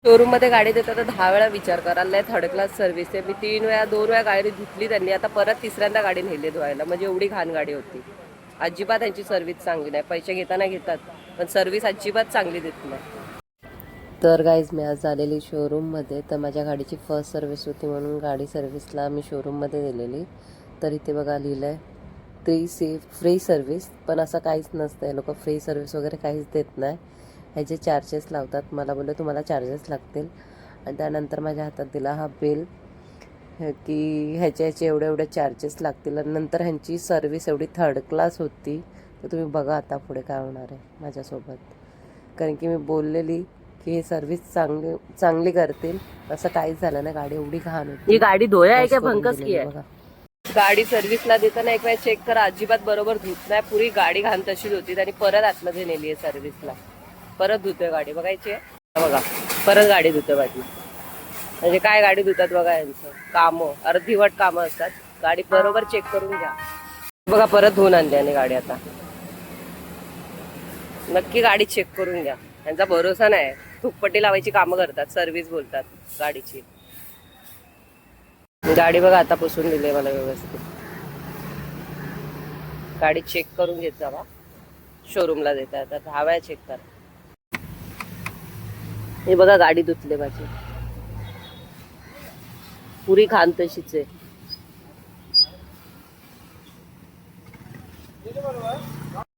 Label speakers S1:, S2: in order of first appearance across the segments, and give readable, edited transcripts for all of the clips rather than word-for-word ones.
S1: Showroom मध्ये गाडी देतात तर 10 वेळा विचार करायला. थर्ड क्लास सर्व्हिस आहे. मी 2 वेळा गाडी धुतली त्यांनी, आता परत तिसऱ्यांदा गाडी नेली धुवायला. म्हणजे एवढी घाण गाडी होती. अजिबात त्यांची सर्व्हिस चांगली नाही. पैसे घेताना घेतात पण सर्व्हिस अजिबात चांगली देत नाही. तर गाईज मी आज आलेली शोरूममध्ये. तर माझ्या गाडीची फर्स्ट सर्व्हिस होती म्हणून गाडी सर्व्हिसला मी शोरूममध्ये दिलेली. तर इथे बघा लिहिलं आहे फ्री सर्व्हिस, पण असं काहीच नसतं. हे लोक फ्री सर्व्हिस वगैरे काहीच देत नाही. ह्याचे चार्जेस लावतात. मला बोलले तुम्हाला चार्जेस लागतील. आणि त्यानंतर माझ्या हातात दिला हा बिल की ह्याचे एवढे चार्जेस लागतील. आणि नंतर ह्यांची सर्व्हिस एवढी थर्ड क्लास होती. तर तुम्ही बघा आता पुढे काय होणार आहे माझ्यासोबत. कारण की मी बोललेली की हे सर्व्हिस चांगली करतील, असं काहीच झालं नाही. गाडी एवढी घाण होती. ही गाडी धोया आहे का भंकस की आहे? बघा, गाडी सर्व्हिसला देताना एक वेळा चेक करा. अजिबात बरोबर धुत नाही. पुरी गाडी घाण तशीच होती. त्यांनी परत आतमध्ये नेली आहे सर्व्हिसला. परत धुतोय गाडी. बघायची आहे बघा, परत गाडी धुतोय माझी. म्हणजे काय गाडी धुतात बघा यांचं कामं, अर्धीवट कामं असतात. गाडी बरोबर चेक करून घ्या. बघा परत धुवून आणली आणि गाडी आता. नक्की गाडी चेक करून घ्या. यांचा भरोसा नाही. धुपपट्टी लावायची कामं करतात, सर्व्हिस बोलतात गाडीची. गाडी बघा आता पुसून दिली मला व्यवस्थित. गाडी चेक करून घेत जावा. शोरूमला देता आता 10 वेळा चेक करा. हे बघा गाडी धुतली माझी, पुरी घाण तशीच आहे.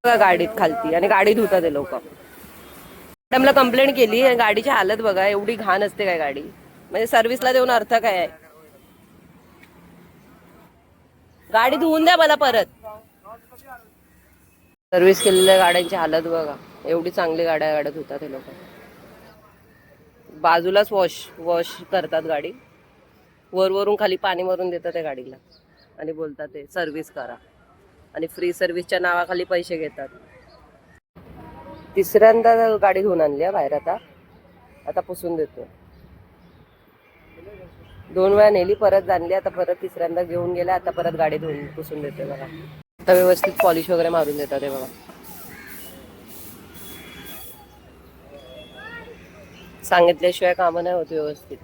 S1: बघा गाडीत खालती आणि गाडी धुतात ते लोक. मॅडमला कंप्लेंट केली आणि गाडीची हालत बघा, एवढी घाण असते काय गाडी? म्हणजे सर्व्हिसला देऊन अर्थ काय आहे? गाडी धुवून द्या मला परत. सर्व्हिस केलेल्या गाड्यांची हालत बघा, एवढी चांगली गाड्या धुतात हे लोक. बाजूलाच वॉश करतात गाडी, वरून खाली पाणी मारून देतात त्या गाडीला आणि बोलतात ते सर्व्हिस करा. आणि फ्री सर्व्हिसच्या नावाखाली पैसे घेतात. तिसऱ्यांदा गाडी धुवून आणली बाहेर. आता पुसून देतो. 2 वेळा नेली, परत आणली, आता परत तिसऱ्यांदा घेऊन गेल्या. आता परत गाडी धुवून पुसून देते बघा. आता व्यवस्थित पॉलिश वगैरे मारून देतात हे बघा. सांगितल्याशिवाय कामं नाही होत व्यवस्थित.